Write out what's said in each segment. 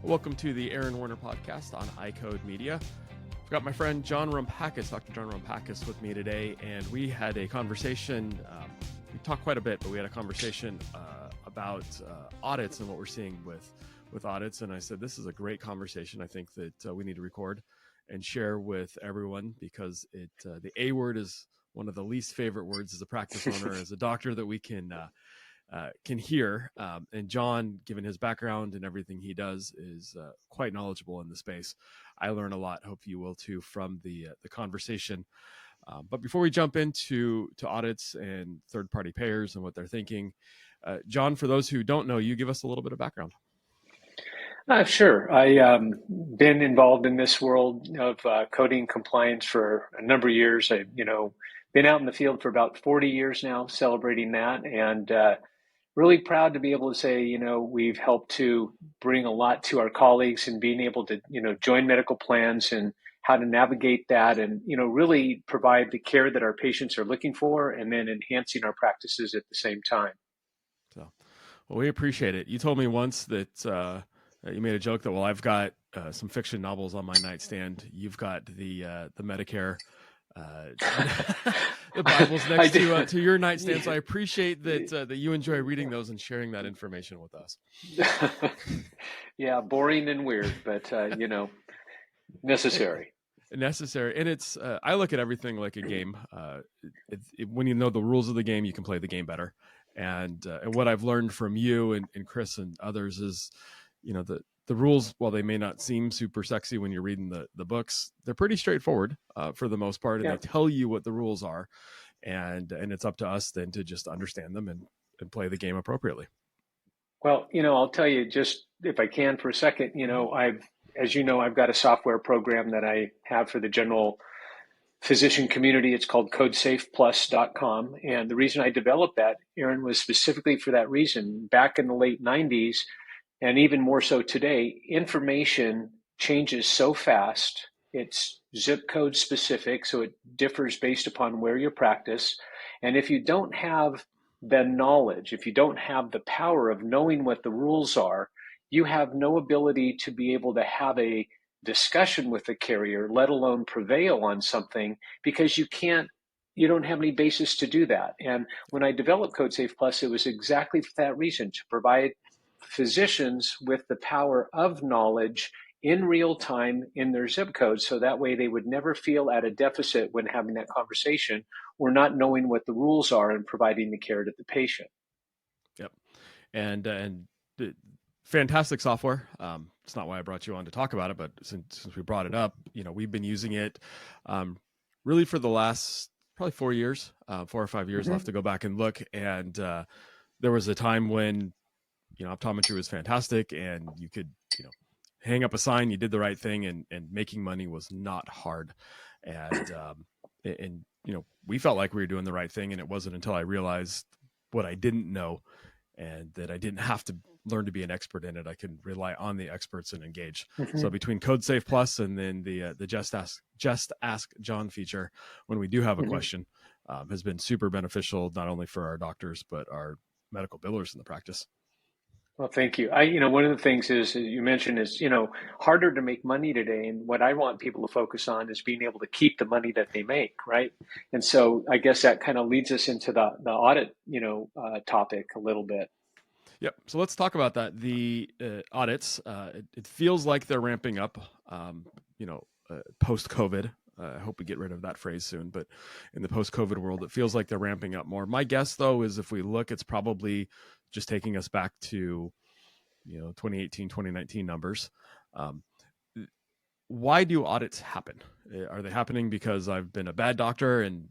Welcome to the Aaron Werner Podcast on iCode Media. I've got my friend John Rumpakis, Dr. John Rumpakis, with me today, and we had a conversation. We talked quite a bit, but we had a conversation about audits and what we're seeing with audits. And I said, this is a great conversation. I think that we need to record and share with everyone because the A word is one of the least favorite words as a practice owner, as a doctor, that we can hear. And John, given his background and everything he does, is quite knowledgeable in the space. I learn a lot. Hope you will too from the conversation. But before we jump into audits and third-party payers and what they're thinking, John, for those who don't know you, give us a little bit of background. Sure. I been involved in this world of coding compliance for a number of years. I've been out in the field for about 40 years now, celebrating that, and really proud to be able to say, we've helped to bring a lot to our colleagues and being able to, join medical plans and how to navigate that and, really provide the care that our patients are looking for and then enhancing our practices at the same time. So, well, we appreciate it. You told me once that you made a joke that, well, I've got some fiction novels on my nightstand. You've got the Medicare the Bible's next to your nightstand. So I appreciate that you enjoy reading those and sharing that information with us. Yeah, boring and weird, but necessary. Necessary. And it's I look at everything like a game. When you know the rules of the game, you can play the game better. And what I've learned from you and Chris and others is, the rules, while they may not seem super sexy when you're reading the books, they're pretty straightforward for the most part. And They tell you what the rules are. And it's up to us then to just understand them and play the game appropriately. Well, I'll tell you, just if I can for a second, I've got a software program that I have for the general physician community. It's called codesafeplus.com. And the reason I developed that, Aaron, was specifically for that reason. Back in the late 90s, and even more so today, information changes so fast. It's zip code specific, so it differs based upon where you practice. And if you don't have the knowledge, if you don't have the power of knowing what the rules are, you have no ability to be able to have a discussion with the carrier, let alone prevail on something, because you don't have any basis to do that. And when I developed CodeSafe Plus, it was exactly for that reason, to provide physicians with the power of knowledge in real time in their zip code, so that way they would never feel at a deficit when having that conversation or not knowing what the rules are and providing the care to the patient. Yep. And fantastic software. It's not why I brought you on to talk about it, but since we brought it up, we've been using it really for the last probably 4 years, 4 or 5 years. I'll have to go back and look. And there was a time when optometry was fantastic and you could, hang up a sign, you did the right thing, and making money was not hard. And we felt like we were doing the right thing. And it wasn't until I realized what I didn't know and that I didn't have to learn to be an expert in it. I can rely on the experts and engage. So between CodeSafe Plus and then the Just Ask John feature, when we do have a question, has been super beneficial, not only for our doctors, but our medical billers in the practice. Well, thank you. One of the things is you mentioned is, harder to make money today. And what I want people to focus on is being able to keep the money that they make, right? And so I guess that kind of leads us into the audit, topic a little bit. Yep. So let's talk about that. The audits, it feels like they're ramping up, post-COVID. I hope we get rid of that phrase soon, but in the post-COVID world, it feels like they're ramping up more. My guess, though, is if we look, it's probably just taking us back to, 2018, 2019 numbers. Why do audits happen? Are they happening because I've been a bad doctor and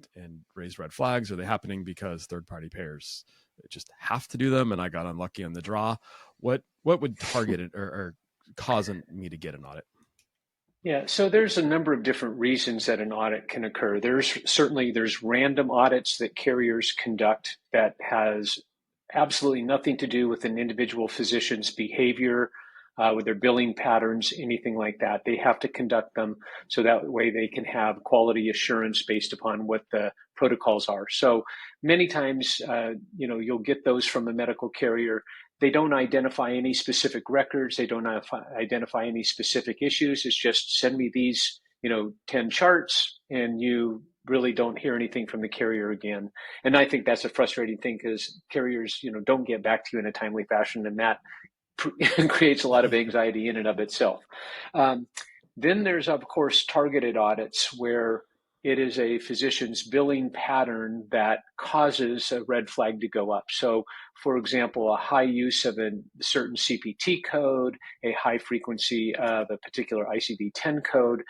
raised red flags? Are they happening because third-party payers just have to do them and I got unlucky on the draw? What would target it or cause me to get an audit? Yeah, so there's a number of different reasons that an audit can occur. There's random audits that carriers conduct that has absolutely nothing to do with an individual physician's behavior, with their billing patterns, anything like that. They have to conduct them so that way they can have quality assurance based upon what the protocols are. So many times, you'll get those from a medical carrier. They don't identify any specific records. They don't identify any specific issues. It's just send me these, 10 charts, and you really don't hear anything from the carrier again. And I think that's a frustrating thing because carriers, don't get back to you in a timely fashion, and that creates a lot of anxiety in and of itself. Then there's, of course, targeted audits where it is a physician's billing pattern that causes a red flag to go up. So, for example, a high use of a certain CPT code, a high frequency of a particular ICD-10 code,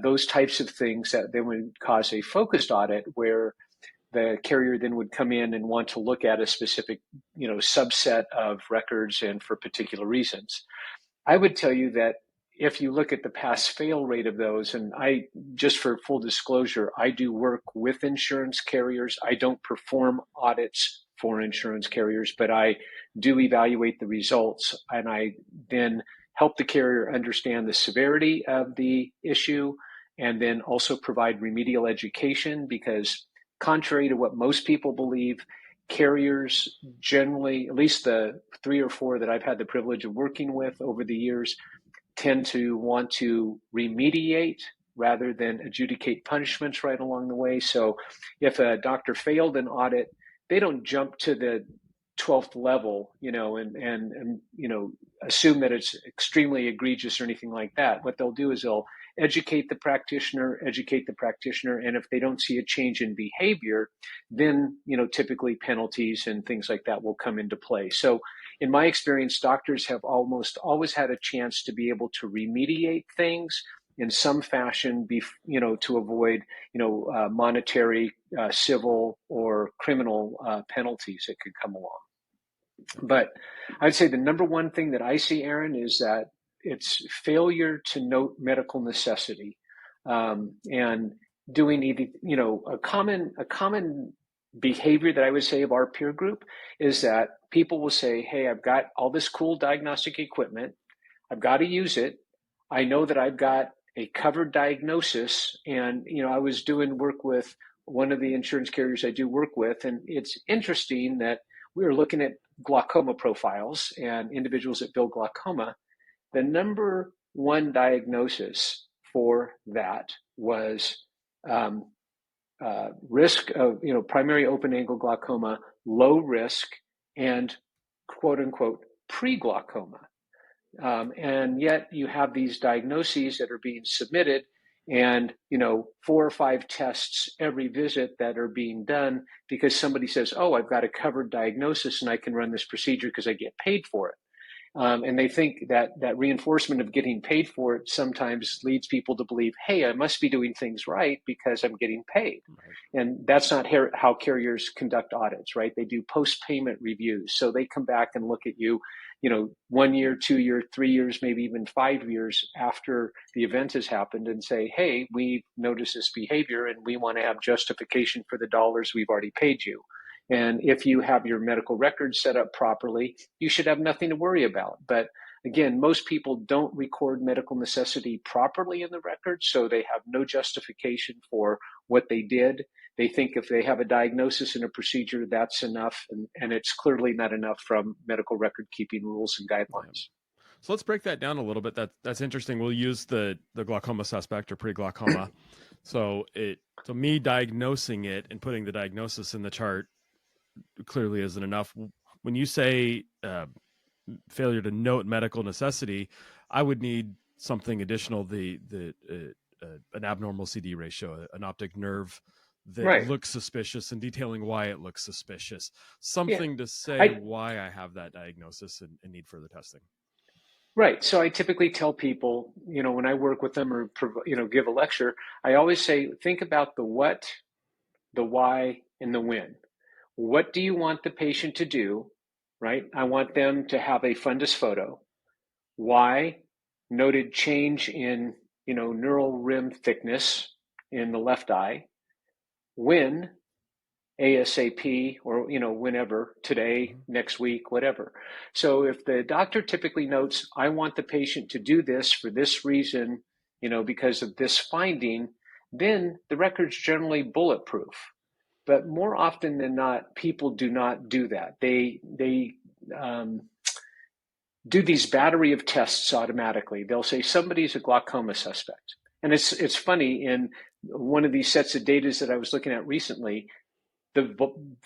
those types of things that then would cause a focused audit where the carrier then would come in and want to look at a specific, subset of records and for particular reasons. I would tell you that if you look at the pass fail rate of those, and just for full disclosure, I do work with insurance carriers. I don't perform audits for insurance carriers, but I do evaluate the results, and I then help the carrier understand the severity of the issue, and then also provide remedial education, because contrary to what most people believe, carriers generally, at least the 3 or 4 that I've had the privilege of working with over the years, tend to want to remediate rather than adjudicate punishments right along the way. So if a doctor failed an audit, they don't jump to the 12th level, and assume that it's extremely egregious or anything like that. What they'll do is they'll educate the practitioner, and if they don't see a change in behavior, then, typically penalties and things like that will come into play. So in my experience, doctors have almost always had a chance to be able to remediate things in some fashion, to avoid, monetary, civil, or criminal penalties that could come along. But I'd say the number one thing that I see, Aaron, is that it's failure to note medical necessity, and doing either, a common behavior that I would say of our peer group is that people will say, hey, I've got all this cool diagnostic equipment. I've got to use it. I know that I've got a covered diagnosis. And, I was doing work with one of the insurance carriers I do work with. And it's interesting that we were looking at glaucoma profiles and individuals that bill glaucoma. The number one diagnosis for that was risk of, primary open angle glaucoma, low risk, and quote unquote pre-glaucoma. And yet you have these diagnoses that are being submitted, and 4 or 5 tests every visit that are being done because somebody says, oh, I've got a covered diagnosis and I can run this procedure because I get paid for it. And they think that reinforcement of getting paid for it sometimes leads people to believe, hey, I must be doing things right because I'm getting paid. Right. And that's not how carriers conduct audits, right? They do post-payment reviews. So they come back and look at you, 1 year, 2 years, 3 years, maybe even 5 years after the event has happened and say, hey, we noticed this behavior and we want to have justification for the dollars we've already paid you. And if you have your medical records set up properly, you should have nothing to worry about. But again, most people don't record medical necessity properly in the records, so they have no justification for what they did. They think if they have a diagnosis and a procedure, that's enough, and it's clearly not enough from medical record keeping rules and guidelines. So let's break that down a little bit. That's interesting. We'll use the glaucoma suspect or pre-glaucoma. So me diagnosing it and putting the diagnosis in the chart clearly isn't enough. When you say failure to note medical necessity, I would need something additional, an abnormal CD ratio, an optic nerve that right. looks suspicious, and detailing why it looks suspicious. Something to say why I have that diagnosis and need further testing. Right. So I typically tell people, when I work with them or, give a lecture, I always say, think about the what, the why, and the when. What do you want the patient to do, right? I want them to have a fundus photo. Why? Noted change in, neural rim thickness in the left eye. When? ASAP, or, whenever, today, next week, whatever. So if the doctor typically notes, I want the patient to do this for this reason, because of this finding, then the record's generally bulletproof. But more often than not, people do not do that. They do these battery of tests automatically. They'll say somebody's a glaucoma suspect. And it's funny, in one of these sets of data that I was looking at recently, the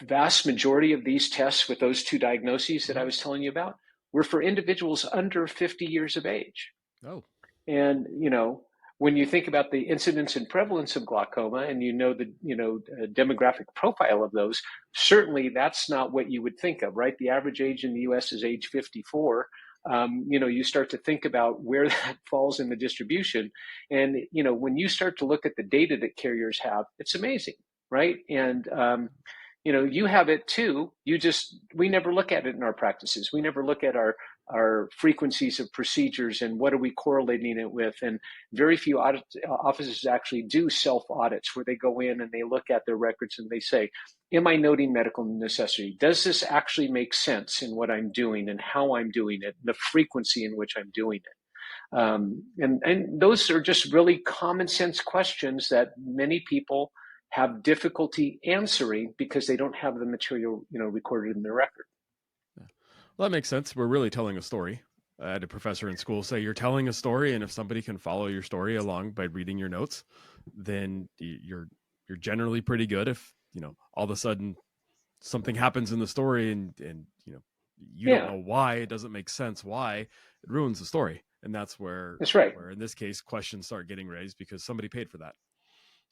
vast majority of these tests with those two diagnoses that I was telling you about were for individuals under 50 years of age. Oh. And, when you think about the incidence and prevalence of glaucoma, and the demographic profile of those, certainly that's not what you would think of, right? The average age in the US is age 54. You start to think about where that falls in the distribution. And, when you start to look at the data that carriers have, it's amazing. Right. And, you have it too. We never look at it in our practices. We never look at our frequencies of procedures and what are we correlating it with. And very few offices actually do self audits where they go in and they look at their records and they say, am I noting medical necessity? Does this actually make sense in what I'm doing and how I'm doing it, the frequency in which I'm doing it? And those are just really common sense questions that many people have difficulty answering because they don't have the material, recorded in their record. Yeah. Well, that makes sense. We're really telling a story. I had a professor in school say, you're telling a story, and if somebody can follow your story along by reading your notes, then you're generally pretty good. If, all of a sudden something happens in the story and you don't know why, it doesn't make sense why, it ruins the story. And that's right. Where in this case, questions start getting raised because somebody paid for that.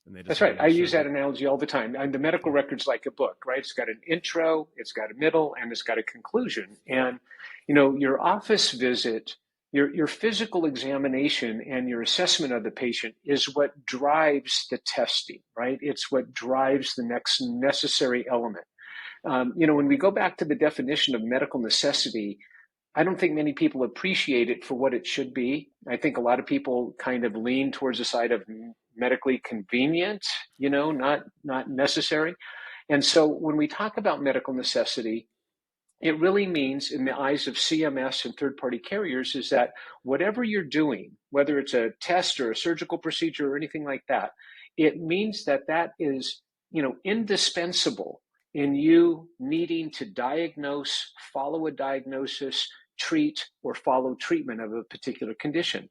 That's right. I use that analogy all the time. And the medical record's like a book, right? It's got an intro, it's got a middle, and it's got a conclusion. And, your office visit, your physical examination and your assessment of the patient is what drives the testing, right? It's what drives the next necessary element. When we go back to the definition of medical necessity, I don't think many people appreciate it for what it should be. I think a lot of people kind of lean towards the side of medically convenient, not necessary. And so when we talk about medical necessity, it really means, in the eyes of CMS and third-party carriers, is that whatever you're doing, whether it's a test or a surgical procedure or anything like that, it means that is, indispensable in you needing to diagnose, follow a diagnosis, treat, or follow treatment of a particular condition.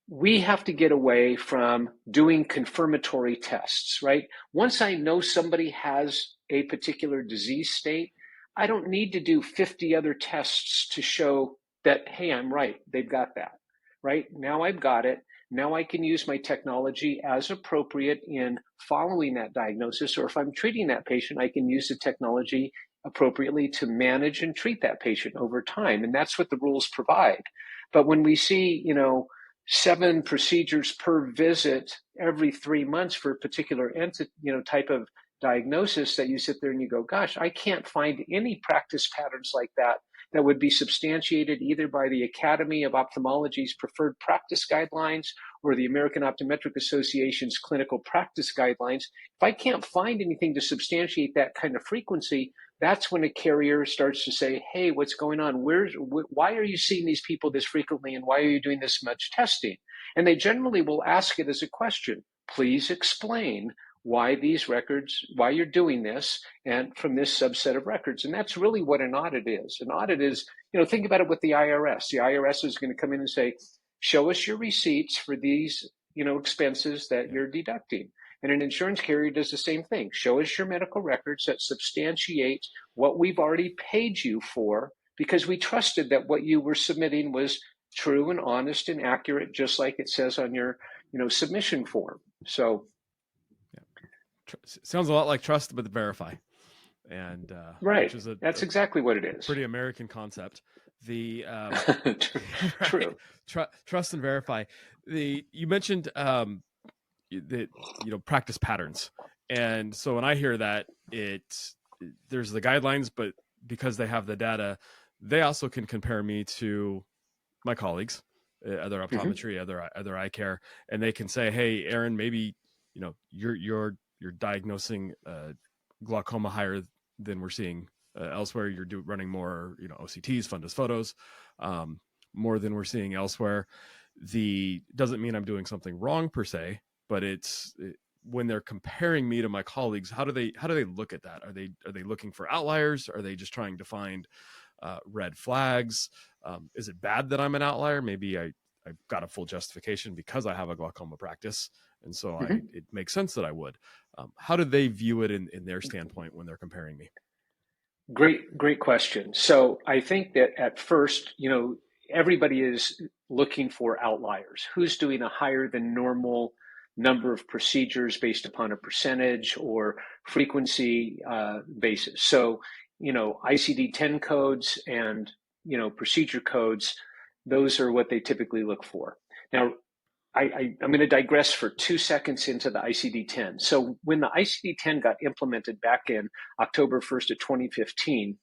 We have to get away from doing confirmatory tests, right? Once I know somebody has a particular disease state, I don't need to do 50 other tests to show that, hey, I'm right, they've got that, right? Now I've got it. Now I can use my technology as appropriate in following that diagnosis, or if I'm treating that patient, I can use the technology appropriately to manage and treat that patient over time. And that's what the rules provide. But when we see, 7 procedures per visit every 3 months for a particular type of diagnosis, that you sit there and you go, gosh, I can't find any practice patterns like that would be substantiated either by the Academy of Ophthalmology's preferred practice guidelines or the American Optometric Association's clinical practice guidelines. If I can't find anything to substantiate that kind of frequency, that's when a carrier starts to say, hey, what's going on? Why are you seeing these people this frequently, and why are you doing this much testing? And they generally will ask it as a question. Please explain why these records, why you're doing this, and from this subset of records. And that's really what an audit is. An audit is, think about it with the IRS. The IRS is going to come in and say, show us your receipts for these, expenses that you're deducting. And an insurance carrier does the same thing. Show us your medical records that substantiate what we've already paid you for, because we trusted that what you were submitting was true and honest and accurate, just like it says on your, submission form. So sounds a lot like trust but verify. And right, that's exactly what it is. Pretty American concept. The true. Trust and verify. You mentioned the practice patterns, and so when I hear that, there's the guidelines, but because they have the data, they also can compare me to my colleagues, other optometry, other eye care, and they can say, hey, Aaron, maybe you're diagnosing glaucoma higher than we're seeing elsewhere. You're running more, OCTs, fundus photos, more than we're seeing elsewhere. Doesn't mean I'm doing something wrong per se, but when they're comparing me to my colleagues, how do they look at that? Are they looking for outliers? Are they just trying to find red flags? Is it bad that I'm an outlier? Maybe I've got a full justification because I have a glaucoma practice, and so it makes sense that I would. How do they view it in their standpoint when they're comparing me? Great question. So I think that at first, everybody is looking for outliers. Who's doing a higher than normal number of procedures based upon a percentage or frequency basis? So, ICD-10 codes and, procedure codes, those are what they typically look for. Now, I'm going to digress for 2 seconds into the ICD-10. So when the ICD-10 got implemented back in October 1st of 2015,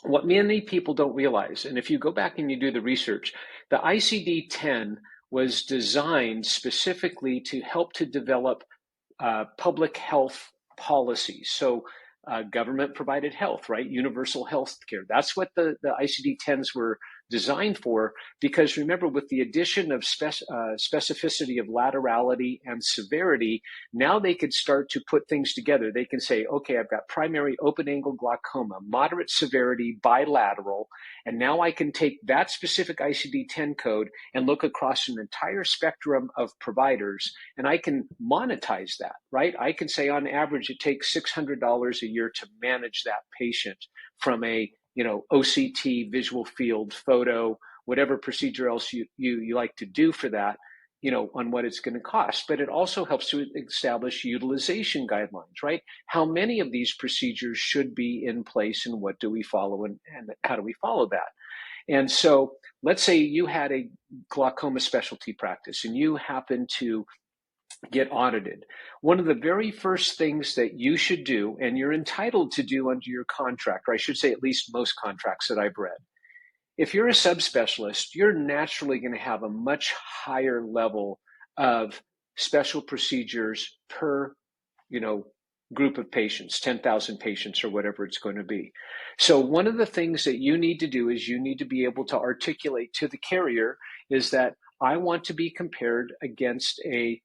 what many people don't realize, and if you go back and you do the research, the ICD-10 was designed specifically to help to develop public health policies. So government provided health, right? Universal health care. That's what the ICD-10s were designed for, because remember, with the addition of specificity of laterality and severity, now they could start to put things together. They can say, okay, I've got primary open angle glaucoma, moderate severity, bilateral, and now I can take that specific ICD-10 code and look across an entire spectrum of providers, and I can monetize that, right? I can say on average it takes $600 a year to manage that patient from a OCT, visual field, photo, whatever procedure else you like to do for that, on what it's going to cost. But it also helps to establish utilization guidelines, right? How many of these procedures should be in place, and what do we follow, and how do we follow that? And so let's say you had a glaucoma specialty practice and you happen to get audited. One of the very first things that you should do, and you're entitled to do under your contract, or I should say at least most contracts that I've read, if you're a subspecialist, you're naturally going to have a much higher level of special procedures per, group of patients, 10,000 patients or whatever it's going to be. So one of the things that you need to do is you need to be able to articulate to the carrier is that I want to be compared against a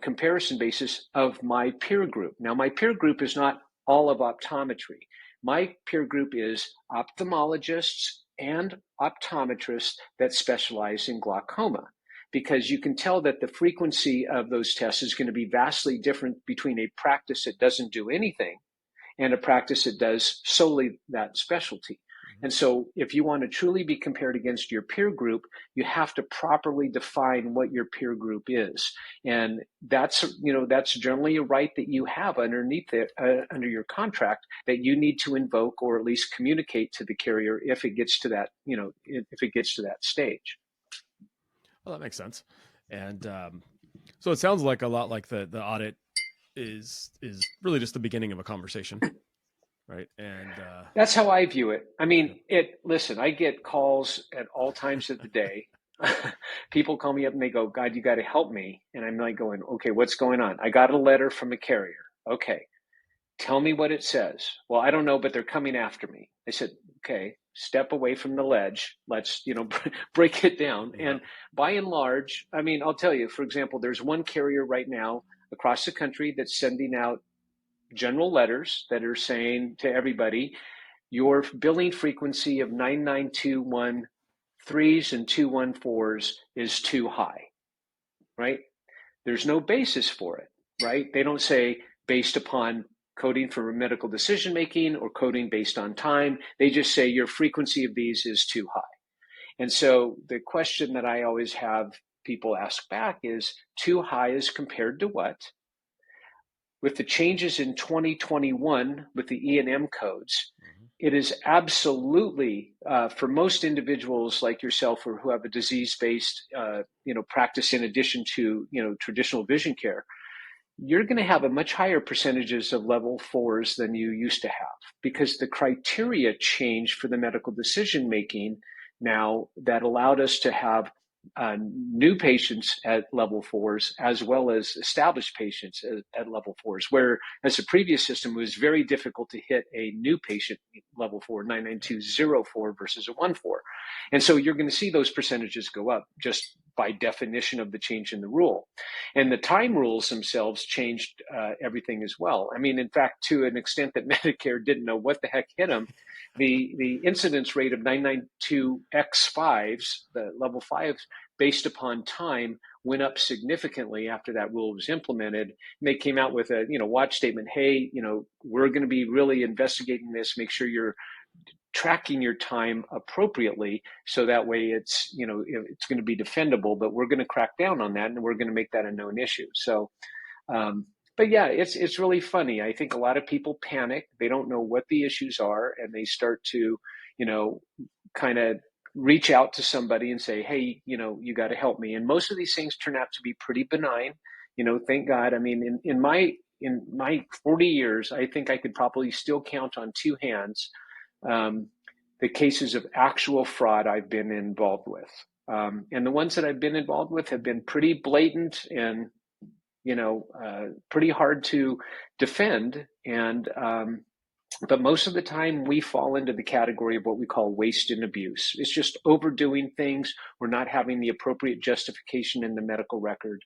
comparison basis of my peer group. Now, my peer group is not all of optometry. My peer group is ophthalmologists and optometrists that specialize in glaucoma, because you can tell that the frequency of those tests is going to be vastly different between a practice that doesn't do anything and a practice that does solely that specialty. And so if you want to truly be compared against your peer group, you have to properly define what your peer group is. And that's generally a right that you have underneath it, under your contract, that you need to invoke or at least communicate to the carrier if it gets to that, if it gets to that stage. Well, that makes sense. And so it sounds like a lot like the audit is really just the beginning of a conversation. Right. And that's how I view it. I mean, listen, I get calls at all times of the day. People call me up and they go, God, you got to help me. And I'm like going, okay, what's going on? I got a letter from a carrier. Okay. Tell me what it says. Well, I don't know, but they're coming after me. I said, okay, step away from the ledge. Let's, break it down. Yeah. And by and large, I mean, I'll tell you, for example, there's one carrier right now across the country that's sending out general letters that are saying to everybody, your billing frequency of 9921 threes and 214s is too high, right? There's no basis for it, right? They don't say based upon coding for medical decision making or coding based on time. They just say your frequency of these is too high. And so the question that I always have people ask back is, too high as compared to what? With the changes in 2021 with the E&M codes, it is absolutely, for most individuals like yourself or who have a disease-based practice in addition to traditional vision care, you're going to have a much higher percentages of level 4s than you used to have, because the criteria changed for the medical decision making now that allowed us to have new patients at level 4s as well as established patients at level 4s, where as the previous system was very difficult to hit a new patient level 4, 99204 versus a 14. And so you're going to see those percentages go up just by definition of the change in the rule. And the time rules themselves changed everything as well. I mean, in fact, to an extent that Medicare didn't know what the heck hit them, the incidence rate of 992X5s, the level 5s, based upon time, went up significantly after that rule was implemented. And they came out with a watch statement. Hey, we're going to be really investigating this. Make sure you're tracking your time appropriately, so that way it's it's going to be defendable. But we're going to crack down on that, and we're going to make that a known issue. So. But yeah, it's really funny. I think a lot of people panic. They don't know what the issues are, and they start to, kind of reach out to somebody and say, hey, you got to help me. And most of these things turn out to be pretty benign. Thank God. I mean, in my 40 years, I think I could probably still count on two hands the cases of actual fraud I've been involved with. And the ones that I've been involved with have been pretty blatant and pretty hard to defend. And, but most of the time we fall into the category of what we call waste and abuse. It's just overdoing things. We're not having the appropriate justification in the medical record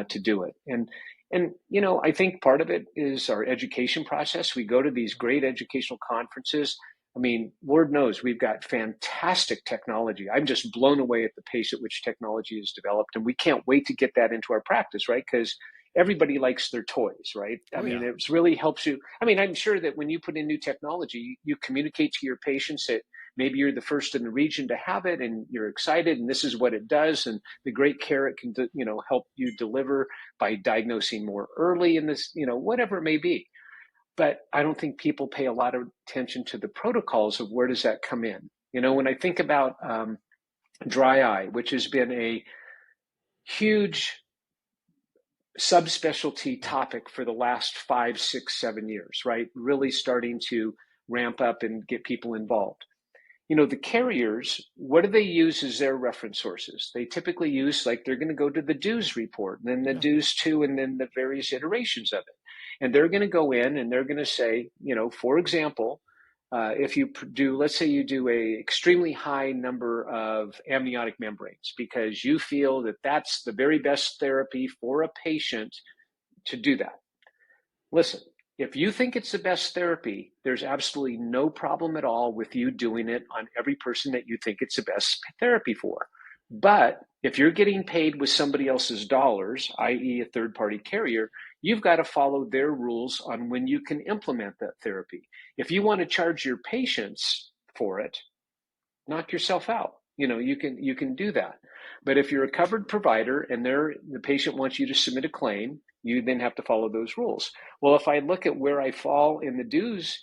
to do it. And I think part of it is our education process. We go to these great educational conferences. I mean, Lord knows we've got fantastic technology. I'm just blown away at the pace at which technology is developed. And we can't wait to get that into our practice, right? Because everybody likes their toys, right? I mean, it really helps you. I mean, I'm sure that when you put in new technology, you communicate to your patients that maybe you're the first in the region to have it and you're excited and this is what it does and the great care it can, help you deliver by diagnosing more early in this, whatever it may be. But I don't think people pay a lot of attention to the protocols of where does that come in. When I think about dry eye, which has been a huge subspecialty topic for the last 5, 6, 7 years, right? Really starting to ramp up and get people involved. The carriers, what do they use as their reference sources? They typically use, they're going to go to the DUES report, and then the DUES 2, and then the various iterations of it. And they're going to go in and they're going to say, for example, if you do, let's say you do a extremely high number of amniotic membranes because you feel that that's the very best therapy for a patient to do that. Listen, if you think it's the best therapy, there's absolutely no problem at all with you doing it on every person that you think it's the best therapy for. But if you're getting paid with somebody else's dollars, i.e. a third-party carrier, you've got to follow their rules on when you can implement that therapy. If you want to charge your patients for it, knock yourself out. You can do that. But if you're a covered provider and the patient wants you to submit a claim, you then have to follow those rules. Well, if I look at where I fall in the DUES,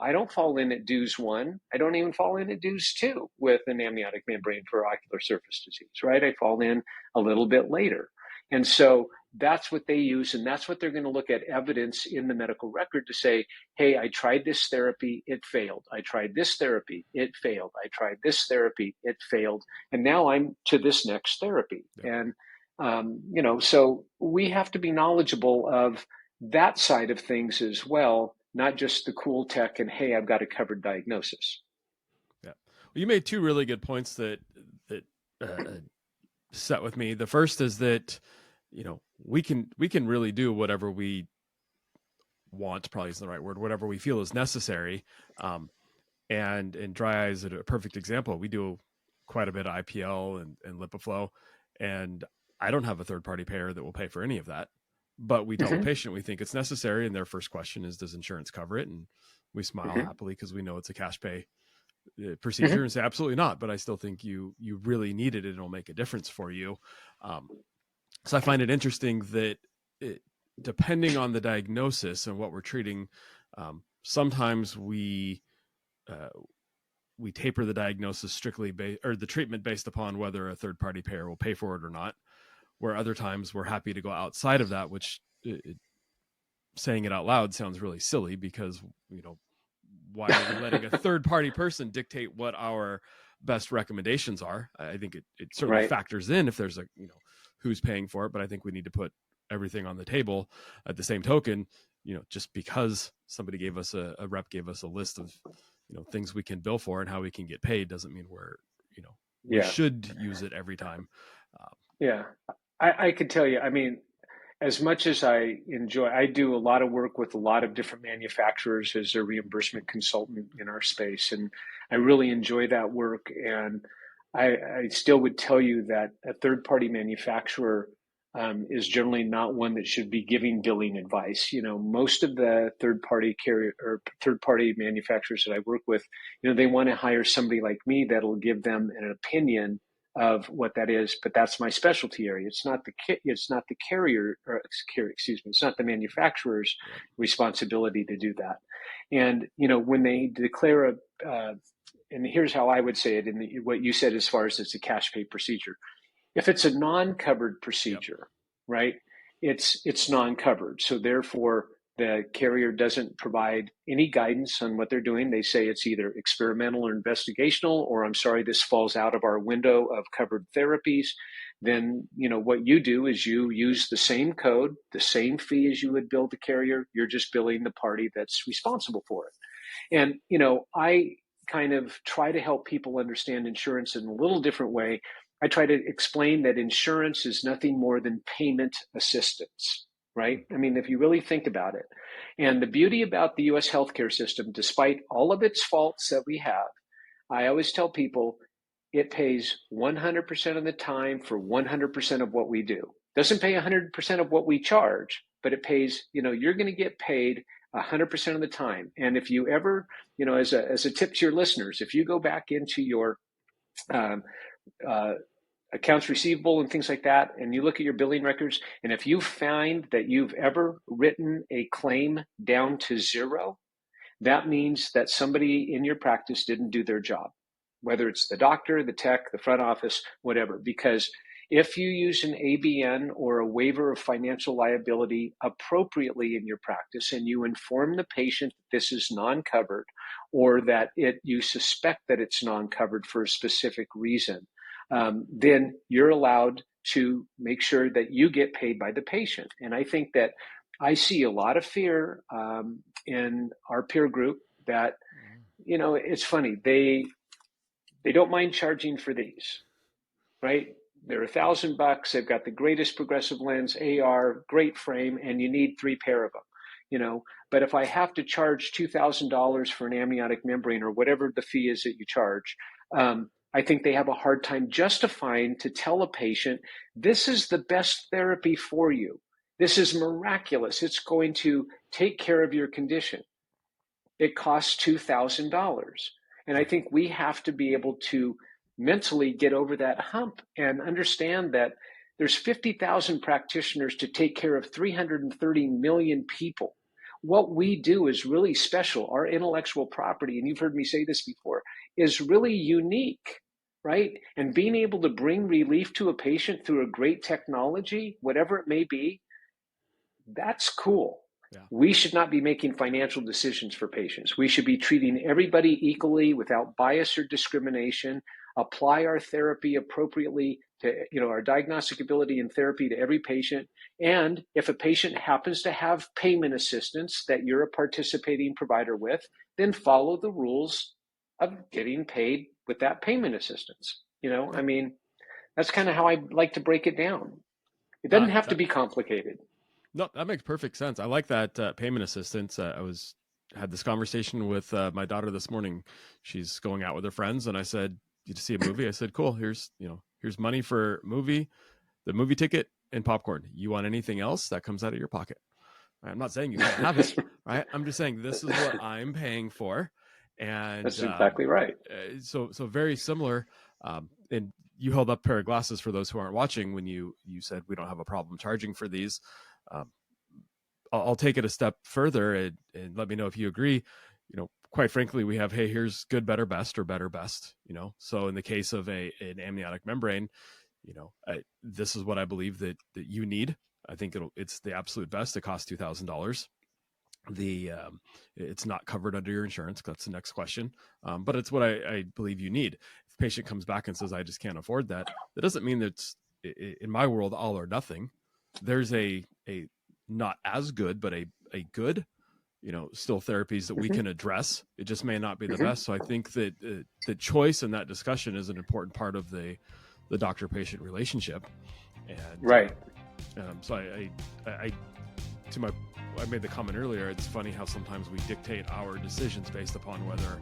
I don't fall in at DUES 1. I don't even fall in at DUES 2 with an amniotic membrane for ocular surface disease, right? I fall in a little bit later. And so that's what they use, and that's what they're going to look at evidence in the medical record to say, hey, I tried this therapy, it failed. I tried this therapy, it failed. I tried this therapy, it failed. And now I'm to this next therapy. Yeah. And, so we have to be knowledgeable of that side of things as well, not just the cool tech and, hey, I've got a covered diagnosis. Yeah. Well, you made two really good points that set with me. The first is that, we can really do whatever we want, probably isn't the right word, whatever we feel is necessary. And dry eye is a perfect example. We do quite a bit of IPL and LipiFlow, and I don't have a third-party payer that will pay for any of that. But we tell the patient we think it's necessary, and their first question is, does insurance cover it? And we smile happily because we know it's a cash pay procedure and say, absolutely not. But I still think you really need it, and it'll make a difference for you. So I find it interesting that depending on the diagnosis and what we're treating, sometimes we taper the diagnosis strictly or the treatment based upon whether a third-party payer will pay for it or not, where other times we're happy to go outside of that, which saying it out loud sounds really silly because, why are we letting a third-party person dictate what our best recommendations are. I think it certainly factors in if there's who's paying for it, but I think we need to put everything on the table. At the same token, just because somebody gave us a rep gave us a list of, things we can bill for and how we can get paid doesn't mean we should use it every time. I could tell you, I mean, as much as I do a lot of work with a lot of different manufacturers as a reimbursement consultant in our space, and I really enjoy that work. And I still would tell you that a third-party manufacturer is generally not one that should be giving billing advice. Most of the third-party carrier or third-party manufacturers that I work with, they want to hire somebody like me that'll give them an opinion of what that is, but that's my specialty area. It's not the carrier, or excuse me, it's not the manufacturer's responsibility to do that. And when they declare and here's how I would say it in what you said as far as it's a cash pay procedure. If it's a non-covered procedure, right? It's non-covered, so therefore the carrier doesn't provide any guidance on what they're doing. They say it's either experimental or investigational, or I'm sorry, this falls out of our window of covered therapies. Then, what you do is you use the same code, the same fee as you would bill the carrier. You're just billing the party that's responsible for it. And, I kind of try to help people understand insurance in a little different way. I try to explain that insurance is nothing more than payment assistance. Right? I mean, if you really think about it. And the beauty about the U.S. healthcare system, despite all of its faults that we have, I always tell people it pays 100% of the time for 100% of what we do. Doesn't pay 100% of what we charge, but it pays, you're going to get paid 100% of the time. And if you ever, as a tip to your listeners, if you go back into your accounts receivable and things like that, and you look at your billing records, and if you find that you've ever written a claim down to zero, that means that somebody in your practice didn't do their job, whether it's the doctor, the tech, the front office, whatever. Because if you use an ABN or a waiver of financial liability appropriately in your practice, and you inform the patient that this is non-covered, or that you suspect that it's non-covered for a specific reason, then you're allowed to make sure that you get paid by the patient. And I think that I see a lot of fear in our peer group that, it's funny. They don't mind charging for these, right? They're $1,000. They've got the greatest progressive lens, AR, great frame, and you need 3 pair of them, But if I have to charge $2,000 for an amniotic membrane or whatever the fee is that you charge, I think they have a hard time justifying to tell a patient, this is the best therapy for you. This is miraculous. It's going to take care of your condition. It costs $2,000. And I think we have to be able to mentally get over that hump and understand that there's 50,000 practitioners to take care of 330 million people. What we do is really special. Our intellectual property, and you've heard me say this before, is really unique, right? And being able to bring relief to a patient through a great technology, whatever it may be, that's cool. Yeah. We should not be making financial decisions for patients. We should be treating everybody equally without bias or discrimination, apply our therapy appropriately to, our diagnostic ability and therapy to every patient. And if a patient happens to have payment assistance that you're a participating provider with, then follow the rules of getting paid with that payment assistance. That's kind of how I like to break it down. It doesn't have to be complicated. No, that makes perfect sense. I like that payment assistance. Had this conversation with my daughter this morning. She's going out with her friends, and I said, "Did you see a movie?" I said, "Cool. Here's money for the movie ticket and popcorn. You want anything else that comes out of your pocket?" I'm not saying you can't have it, right? I'm just saying this is what I'm paying for, and that's exactly right. So very similar. And you held up a pair of glasses for those who aren't watching when you said we don't have a problem charging for these. I'll take it a step further and let me know if you agree. Quite frankly, we have, hey, here's good, better, best, or better, best. So in the case of an amniotic membrane, this is what I believe that you need. I think it's the absolute best. It costs $2,000. It's not covered under your insurance. That's the next question. But it's what I believe you need. patient comes back and says, I just can't afford that, that doesn't mean that it's, in my world, all or nothing. There's a not as good, but a good, still therapies that we can address. It just may not be the best. So I think that the choice in that discussion is an important part of the doctor-patient relationship. And right. So I made the comment earlier. It's funny how sometimes we dictate our decisions based upon whether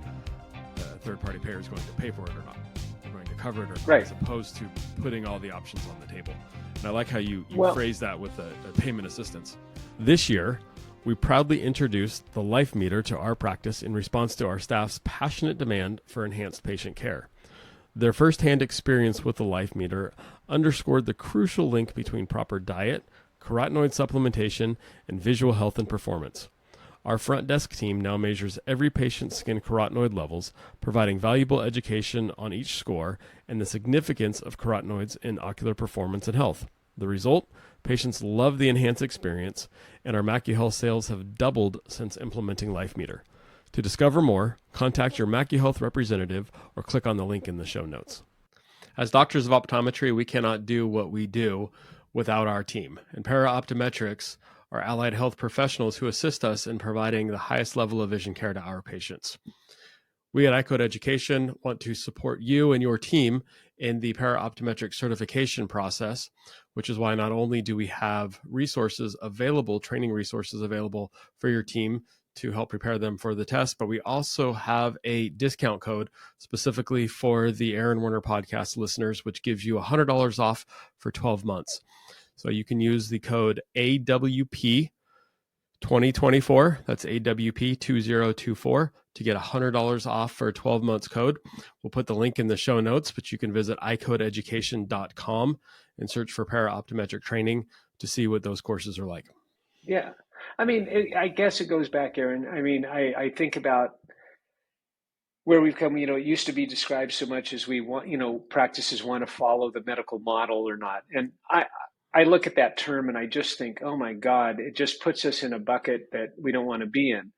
a third-party payer is going to pay for it or not, they're going to cover it or not, right, as opposed to putting all the options on the table. And I like how you phrase that with a payment assistance. This year, we proudly introduced the Life Meter to our practice in response to our staff's passionate demand for enhanced patient care. Their firsthand experience with the Life Meter underscored the crucial link between proper diet, carotenoid supplementation, and visual health and performance. Our front desk team now measures every patient's skin carotenoid levels, providing valuable education on each score and the significance of carotenoids in ocular performance and health. The result? Patients love the enhanced experience, and our MacuHealth sales have doubled since implementing Life Meter. To discover more, contact your MacuHealth representative or click on the link in the show notes. As doctors of optometry, we cannot do what we do without our team. And Para-Optometrics are allied health professionals who assist us in providing the highest level of vision care to our patients. We at iCode Education want to support you and your team in the para-optometric certification process, which is why not only do we have resources available, training resources available for your team to help prepare them for the test, but we also have a discount code specifically for the Aaron Werner Podcast listeners, which gives you $100 off for 12 months. So you can use the code AWP 2024, that's AWP 2024, to get $100 off for a 12 months code. We'll put the link in the show notes, but you can visit icodeeducation.com and search for para-optometric training to see what those courses are like. Yeah. I mean, I guess it goes back, Aaron. I mean, I think about where we've come. It used to be described so much as we want, practices want to follow the medical model or not. And I look at that term and I just think, oh my God, it just puts us in a bucket that we don't want to be in.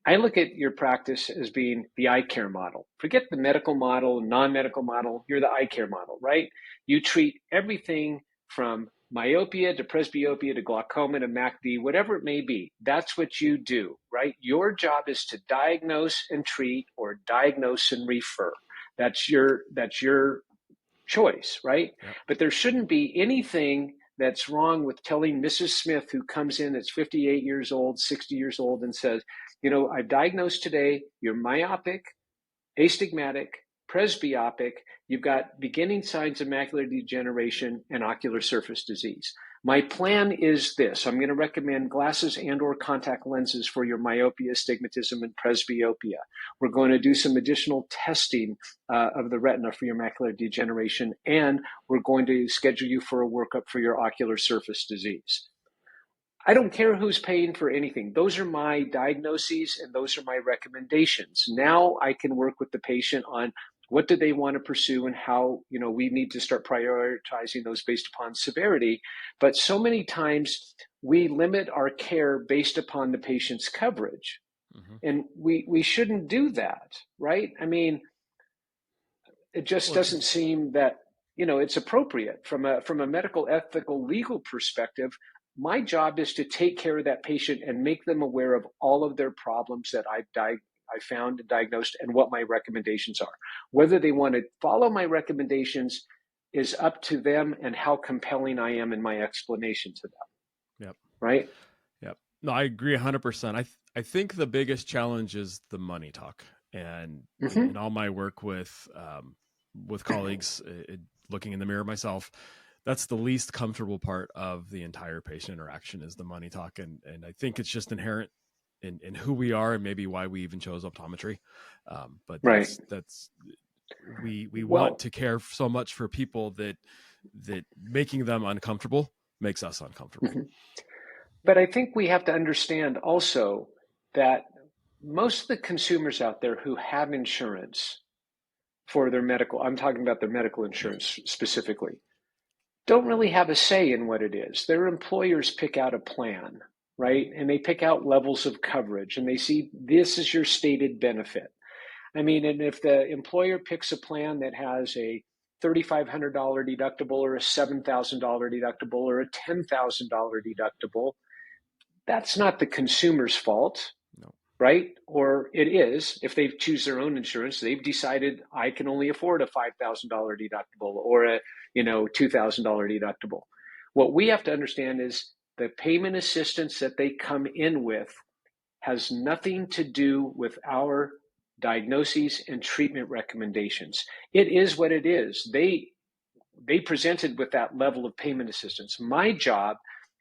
I look at your practice as being the eye care model. Forget the medical model, non-medical model. You're the eye care model, right? You treat everything from myopia to presbyopia to glaucoma to MACD, whatever it may be. That's what you do, right? Your job is to diagnose and treat, or diagnose and refer. That's your choice, right? Yep. But there shouldn't be anything that's wrong with telling Mrs. Smith, who comes in that's 58 years old, 60 years old, and says, I've diagnosed today, you're myopic, astigmatic, presbyopic, you've got beginning signs of macular degeneration and ocular surface disease. My plan is this. I'm going to recommend glasses and or contact lenses for your myopia, astigmatism, and presbyopia. We're going to do some additional testing of the retina for your macular degeneration, and we're going to schedule you for a workup for your ocular surface disease. I don't care who's paying for anything. Those are my diagnoses and those are my recommendations. Now I can work with the patient on what do they want to pursue and how, we need to start prioritizing those based upon severity. But so many times we limit our care based upon the patient's coverage. Mm-hmm. And we shouldn't do that, right? I mean, it just doesn't seem that, it's appropriate from a medical, ethical, legal perspective. My job is to take care of that patient and make them aware of all of their problems that I found and diagnosed and what my recommendations are. Whether they want to follow my recommendations is up to them and how compelling I am in my explanation to them. Yep. Right? Yep. No, I agree 100%. I think the biggest challenge is the money talk. And mm-hmm. in all my work with colleagues, looking in the mirror myself, that's the least comfortable part of the entire patient interaction is the money talk. And I think it's just inherent in who we are and maybe why we even chose optometry. But that's we want to care so much for people that making them uncomfortable makes us uncomfortable. Mm-hmm. But I think we have to understand also that most of the consumers out there who have insurance for their medical, I'm talking about their medical insurance specifically, don't really have a say in what it is. Their employers pick out a plan, right? And they pick out levels of coverage and they see this is your stated benefit. I mean, and if the employer picks a plan that has a $3,500 deductible or a $7,000 deductible or a $10,000 deductible, that's not the consumer's fault. No. Right? Or it is, if they choose their own insurance, they've decided I can only afford a $5,000 deductible or a, $2,000 deductible. What we have to understand is the payment assistance that they come in with has nothing to do with our diagnoses and treatment recommendations. It is what it is. They presented with that level of payment assistance. My job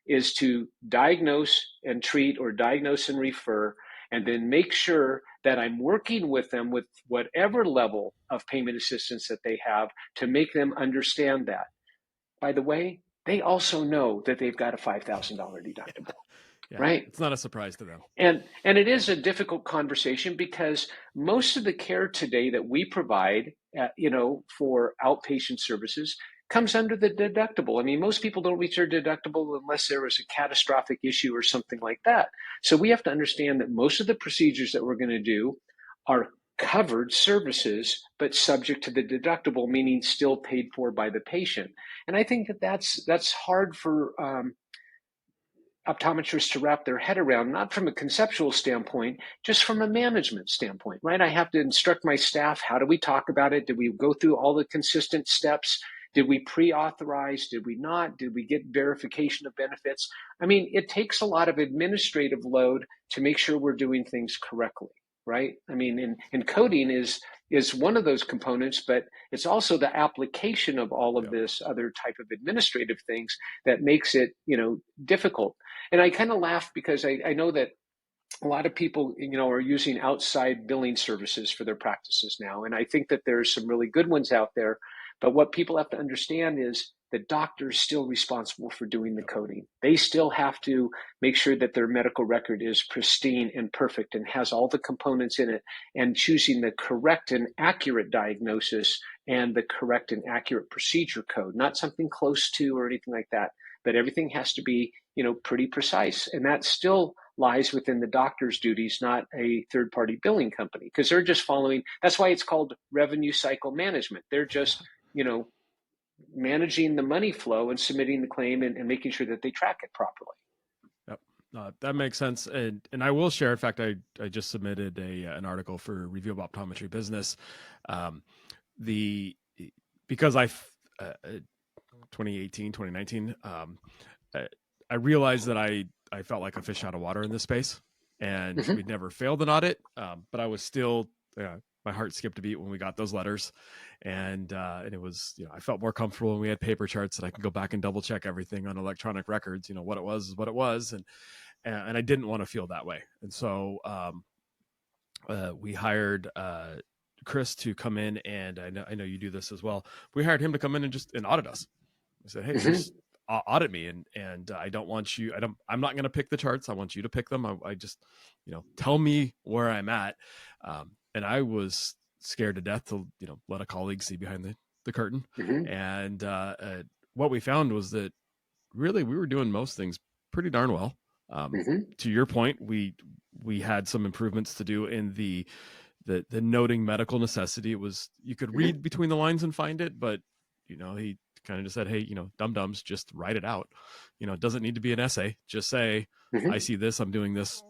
is to diagnose and treat, or diagnose and refer, and then make sure that I'm working with them with whatever level of payment assistance that they have to make them understand that. By the way, they also know that they've got a $5,000 deductible. Yeah, right? It's not a surprise to them. And it is a difficult conversation because most of the care today that we provide, for outpatient services comes under the deductible. I mean, most people don't reach their deductible unless there is a catastrophic issue or something like that. So we have to understand that most of the procedures that we're going to do are covered services, but subject to the deductible, meaning still paid for by the patient. And I think that that's hard for optometrists to wrap their head around, not from a conceptual standpoint, just from a management standpoint, right? I have to instruct my staff, how do we talk about it? Did we go through all the consistent steps? Did we pre-authorize? Did we not? Did we get verification of benefits? I mean, it takes a lot of administrative load to make sure we're doing things correctly, right? I mean, and coding is one of those components, but it's also the application of all of this other type of administrative things that makes it, difficult. And I kind of laugh because I know that a lot of people, are using outside billing services for their practices now. And I think that there's some really good ones out there. But what people have to understand is the doctor is still responsible for doing the coding. They still have to make sure that their medical record is pristine and perfect and has all the components in it, and choosing the correct and accurate diagnosis and the correct and accurate procedure code, not something close to or anything like that. But everything has to be, pretty precise. And that still lies within the doctor's duties, not a third-party billing company, because they're just following. That's why it's called revenue cycle management. They're just, managing the money flow and submitting the claim and making sure that they track it properly. Yep. That makes sense. And I will share, in fact, I just submitted an article for Review of Optometry Business. Because 2018, 2019, I realized that I felt like a fish out of water in this space, and we'd never failed an audit. But I was still, my heart skipped a beat when we got those letters, and it was, I felt more comfortable when we had paper charts that I could go back and double check everything on electronic records. What it was is what it was, and I didn't want to feel that way. And so we hired Chris to come in, and I know you do this as well. We hired him to come in and audit us. I said, hey, just audit me, and I don't want you. I'm not going to pick the charts. I want you to pick them. I just, tell me where I'm at. And I was scared to death to, let a colleague see behind the curtain. And what we found was that really we were doing most things pretty darn well. To your point, we had some improvements to do in the noting medical necessity. It was, you could read between the lines and find it, but he kind of just said, hey, dum-dums, just write it out. It doesn't need to be an essay. Just say, I see this, I'm doing this,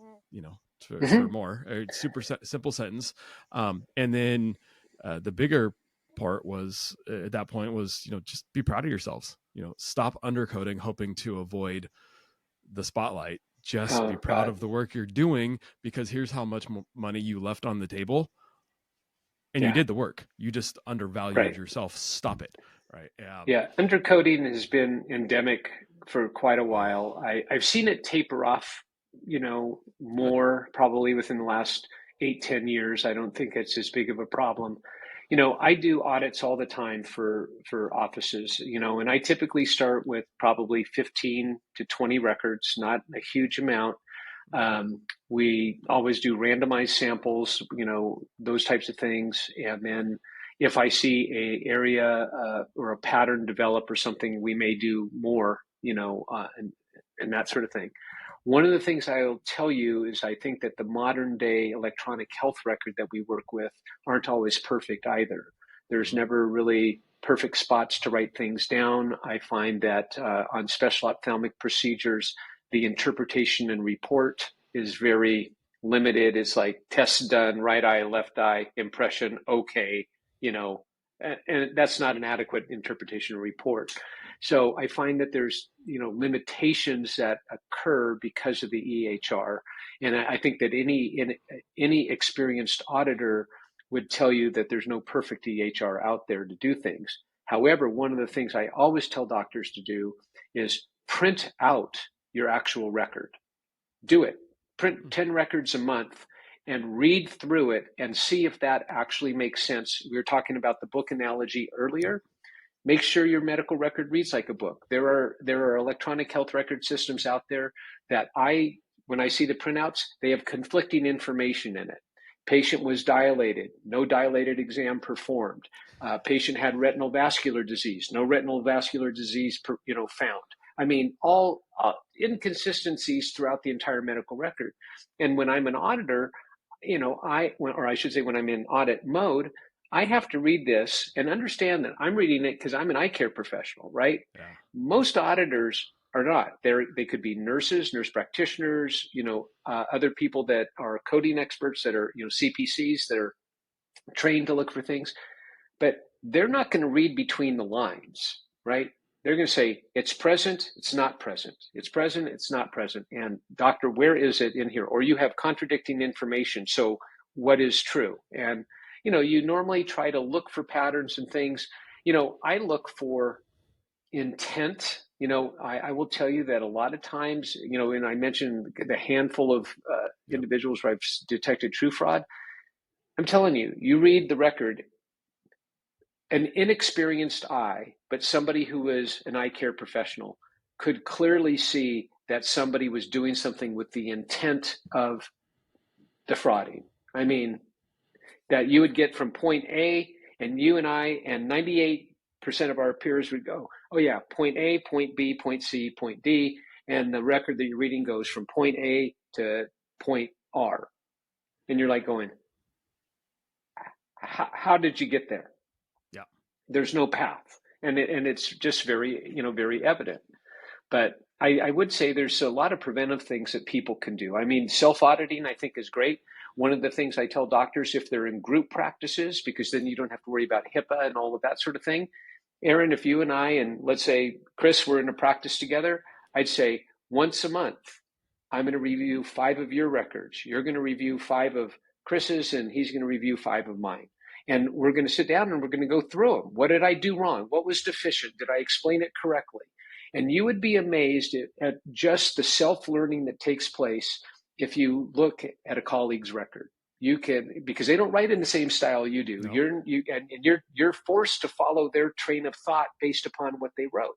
for more. Super simple sentence. And then the bigger part was at that point was, just be proud of yourselves. Stop undercoding, hoping to avoid the spotlight. Just be proud of the work you're doing, because here's how much money you left on the table. And you did the work. You just undervalued yourself. Stop it. Right. Undercoding has been endemic for quite a while. I've seen it taper off, more probably within the last 8-10 years. I don't think it's as big of a problem. I do audits all the time for offices, and I typically start with probably 15 to 20 records, not a huge amount. We always do randomized samples, those types of things. And then if I see a area or a pattern develop or something, we may do more, and that sort of thing. One of the things I'll tell you is I think that the modern day electronic health record that we work with aren't always perfect either. There's never really perfect spots to write things down. I find that on special ophthalmic procedures, the interpretation and report is very limited. It's like tests done, right eye, left eye, impression, okay, and that's not an adequate interpretation report. So I find that there's, limitations that occur because of the EHR. And I think that any experienced auditor would tell you that there's no perfect EHR out there to do things. However, one of the things I always tell doctors to do is print out your actual record. Do it. Print 10 records a month and read through it and see if that actually makes sense. We were talking about the book analogy earlier. Make sure your medical record reads like a book. There are electronic health record systems out there that when I see the printouts, they have conflicting information in it. Patient was dilated, no dilated exam performed. Patient had retinal vascular disease, no retinal vascular disease found. I mean, all inconsistencies throughout the entire medical record. And when I'm an auditor, when I'm in audit mode, I have to read this and understand that I'm reading it because I'm an eye care professional, right? Yeah. Most auditors are not. They could be nurses, nurse practitioners, other people that are coding experts that are, CPCs that are trained to look for things, but they're not going to read between the lines, right? They're going to say, it's present, it's not present. It's present, it's not present. And doctor, where is it in here? Or you have contradicting information. So what is true? And, you normally try to look for patterns and things. I look for intent. I will tell you that a lot of times, and I mentioned the handful of individuals where I've detected true fraud. I'm telling you, you read the record, an inexperienced eye, but somebody who is an eye care professional could clearly see that somebody was doing something with the intent of defrauding. I mean, that you would get from point A, and you and I and 98% of our peers would go, oh yeah, point A, point B, point C, point D, and the record that you're reading goes from point A to point R. And you're like going, how did you get there? Yeah. There's no path. And it's just very, very evident. But I would say there's a lot of preventive things that people can do. I mean, self-auditing, I think, is great. One of the things I tell doctors, if they're in group practices, because then you don't have to worry about HIPAA and all of that sort of thing. Aaron, if you and I, and let's say Chris, were in a practice together, I'd say once a month, I'm going to review 5 of your records. You're going to review 5 of Chris's, and he's going to review 5 of mine. And we're going to sit down and we're going to go through them. What did I do wrong? What was deficient? Did I explain it correctly? And you would be amazed at just the self-learning that takes place if you look at a colleague's record. You can, because they don't write in the same style you do. No. You're forced to follow their train of thought based upon what they wrote.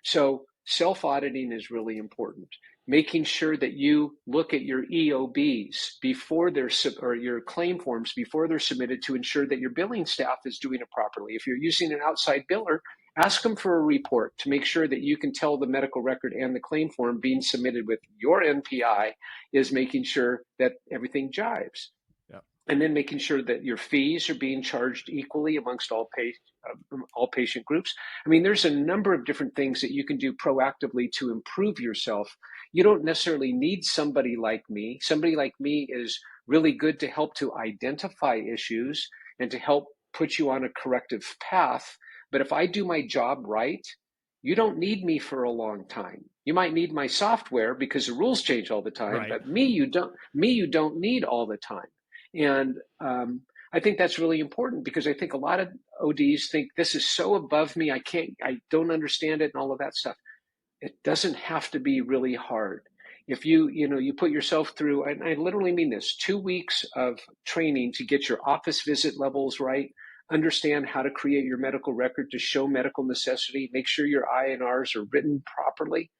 So self-auditing is really important. Making sure that you look at your EOBs before they're or your claim forms before they're submitted to ensure that your billing staff is doing it properly. If you're using an outside biller, ask them for a report to make sure that you can tell the medical record and the claim form being submitted with your NPI is making sure that everything jives. Yeah. And then making sure that your fees are being charged equally amongst all patient groups. I mean, there's a number of different things that you can do proactively to improve yourself. You don't necessarily need somebody like me. Somebody like me is really good to help to identify issues and to help put you on a corrective path. But if I do my job right, you don't need me for a long time. You might need my software because the rules change all the time, right. But me, you don't need all the time. And I think that's really important because I think a lot of ODs think this is so above me. I don't understand it and all of that stuff. It doesn't have to be really hard. If you put yourself through, and I literally mean this, 2 weeks of training to get your office visit levels right, understand how to create your medical record to show medical necessity, make sure your INRs are written properly,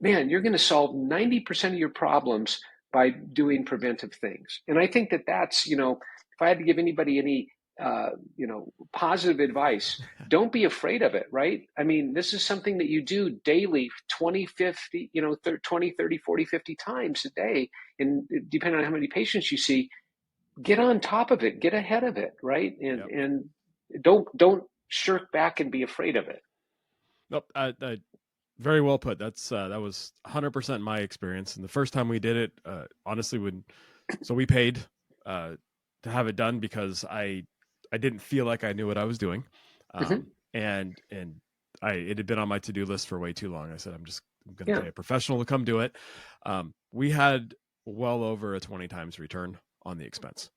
man, you're going to solve 90% of your problems by doing preventive things. And I think that that's, if I had to give anybody any, positive advice, don't be afraid of it, right? I mean, this is something that you do daily, 20, 50, 20, 30, 40, 50 times a day. And depending on how many patients you see, get on top of it, get ahead of it, right? And don't shirk back and be afraid of it. Nope. Very well put. That was 100% my experience. And the first time we did it, honestly, we paid to have it done because I didn't feel like I knew what I was doing, and it had been on my to-do list for way too long. I said I'm going to pay a professional to come do it. We had well over a 20 times return on the expense.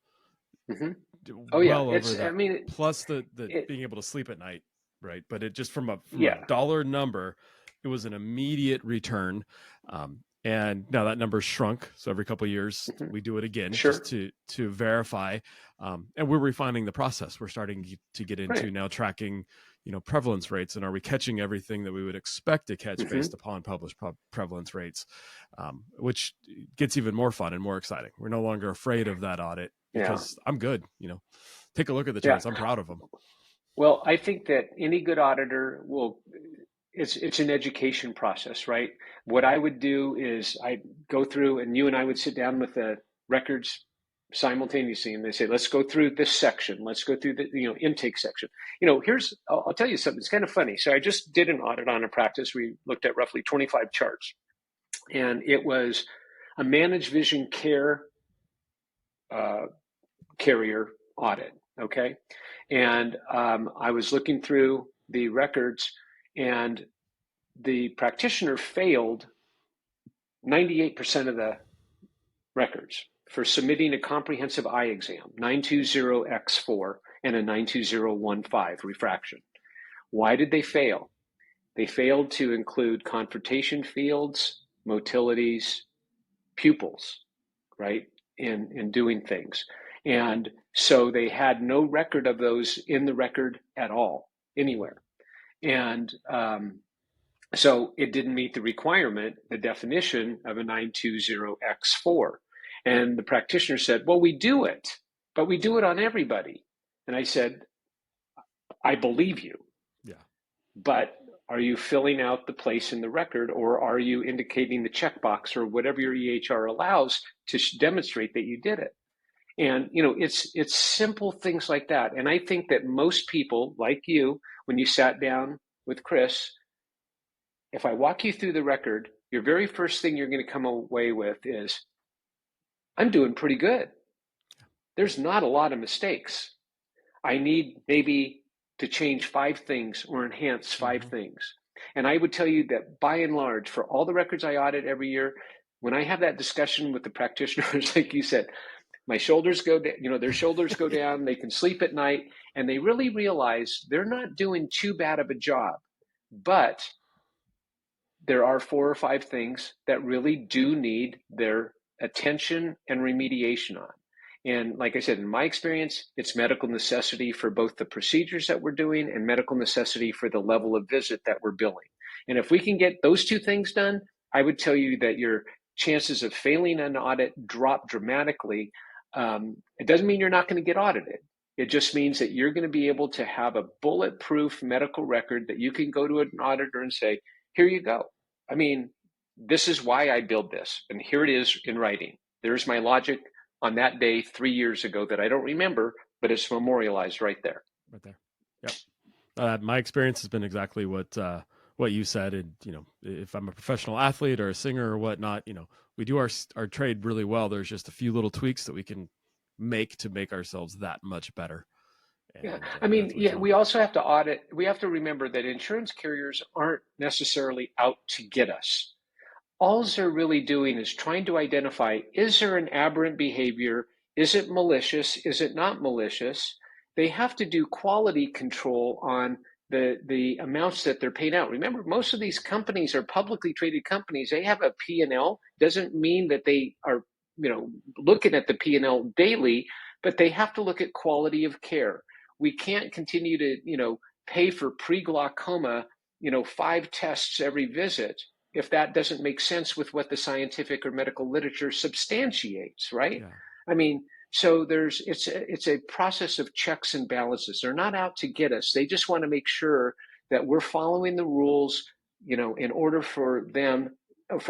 Oh yeah, over that. Plus the being able to sleep at night, right? But it just from a dollar number, it was an immediate return. And now that number's shrunk. So every couple of years we do it again just to verify. And we're refining the process. We're starting to get into now tracking, prevalence rates, and are we catching everything that we would expect to catch based upon published prevalence rates, which gets even more fun and more exciting. We're no longer afraid of that audit because I'm good. Take a look at the charts. I'm proud of them. Well, I think that any good auditor it's an education process, right? What I would do is I go through, and you and I would sit down with the records simultaneously, and they say, let's go through this section. Let's go through the intake section. I'll tell you something. It's kind of funny. So I just did an audit on a practice. We looked at roughly 25 charts, and it was a managed vision care carrier audit. Okay. And I was looking through the records, and the practitioner failed 98% of the records for submitting a comprehensive eye exam, 920X4 and a 92015 refraction. Why did they fail? They failed to include confrontation fields, motilities, pupils, right, in doing things. And so they had no record of those in the record at all, anywhere. And so it didn't meet the requirement, the definition of a 920X4. And the practitioner said, well, we do it, but we do it on everybody. And I said, I believe you. Yeah. But are you filling out the place in the record, or are you indicating the checkbox or whatever your EHR allows to demonstrate that you did it? And, it's simple things like that. And I think that most people, like you, when you sat down with Chris, if I walk you through the record, your very first thing you're going to come away with is, I'm doing pretty good. There's not a lot of mistakes. I need maybe to change 5 things or enhance 5 things. And I would tell you that by and large, for all the records I audit every year, when I have that discussion with the practitioners, like you said, my shoulders go down, their shoulders go down, they can sleep at night, and they really realize they're not doing too bad of a job. But there are 4 or 5 things that really do need their attention and remediation on. And like I said, in my experience, it's medical necessity for both the procedures that we're doing and medical necessity for the level of visit that we're billing. And if we can get those 2 things done, I would tell you that your chances of failing an audit drop dramatically. It doesn't mean you're not going to get audited. It just means that you're going to be able to have a bulletproof medical record that you can go to an auditor and say, here you go. I mean, this is why I build this. And here it is in writing. There's my logic on that day 3 years ago that I don't remember, but it's memorialized right there. Right there. Yep. My experience has been exactly what you said. And, if I'm a professional athlete or a singer or whatnot, we do our trade really well. There's just a few little tweaks that we can make to make ourselves that much better. And, we also have to audit. We have to remember that insurance carriers aren't necessarily out to get us. All they're really doing is trying to identify, is there an aberrant behavior? Is it malicious? Is it not malicious? They have to do quality control on the amounts that they're paid out. Remember, most of these companies are publicly traded companies. They have a P&L. Doesn't mean that they are, looking at the P&L daily, but they have to look at quality of care. We can't continue to, pay for pre-glaucoma, 5 tests every visit if that doesn't make sense with what the scientific or medical literature substantiates, right? Yeah. So it's a process of checks and balances. They're not out to get us. They just want to make sure that we're following the rules, in order for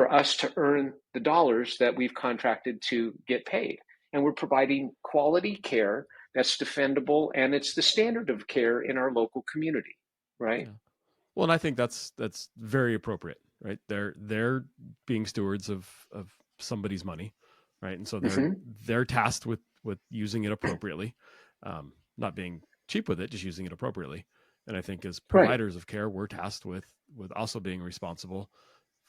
us to earn the dollars that we've contracted to get paid. And we're providing quality care that's defendable, and it's the standard of care in our local community, right? Yeah. Well, and I think that's very appropriate, right? They're being stewards of somebody's money, right? And so they're tasked with using it appropriately, not being cheap with it, just using it appropriately. And I think as providers of care, we're tasked with also being responsible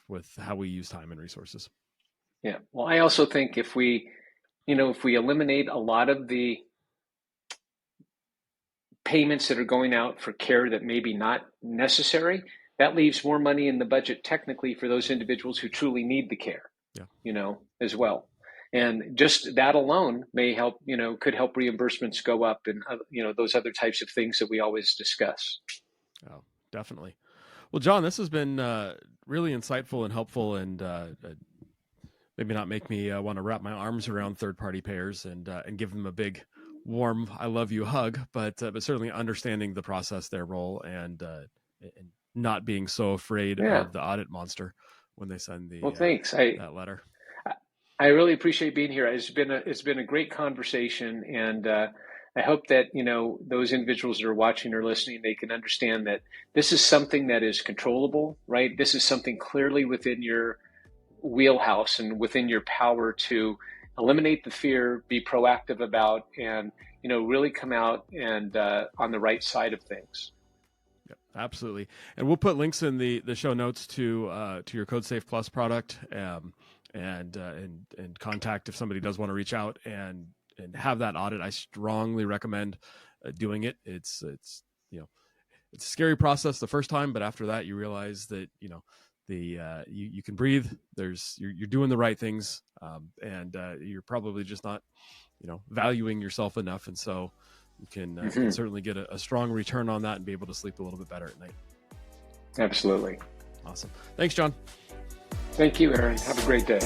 with how we use time and resources. Yeah. Well, I also think if we eliminate a lot of the payments that are going out for care that may be not necessary, that leaves more money in the budget technically for those individuals who truly need the care, as well. And just that alone may help, could help reimbursements go up and, those other types of things that we always discuss. Oh, definitely. Well, John, this has been really insightful and helpful, and maybe not make me want to wrap my arms around third-party payers and give them a big, warm "I love you" hug, but certainly understanding the process, their role, and not being so afraid of the audit monster when they send thanks. That letter. I really appreciate being here. It's been a great conversation, and I hope that those individuals that are watching or listening, they can understand that this is something that is controllable, right? This is something clearly within your wheelhouse and within your power to eliminate the fear, be proactive about, and really come out and on the right side of things. Yep, absolutely. And we'll put links in the show notes to your CodeSafe Plus product, and contact if somebody does want to reach out and have that audit. I strongly recommend doing it. It's a scary process the first time, but after that you realize that you can breathe. You're doing the right things, and you're probably just not valuing yourself enough, and so you can certainly get a strong return on that and be able to sleep a little bit better at night. Absolutely. Awesome. Thanks, John. Thank you, Aaron. Have a great day.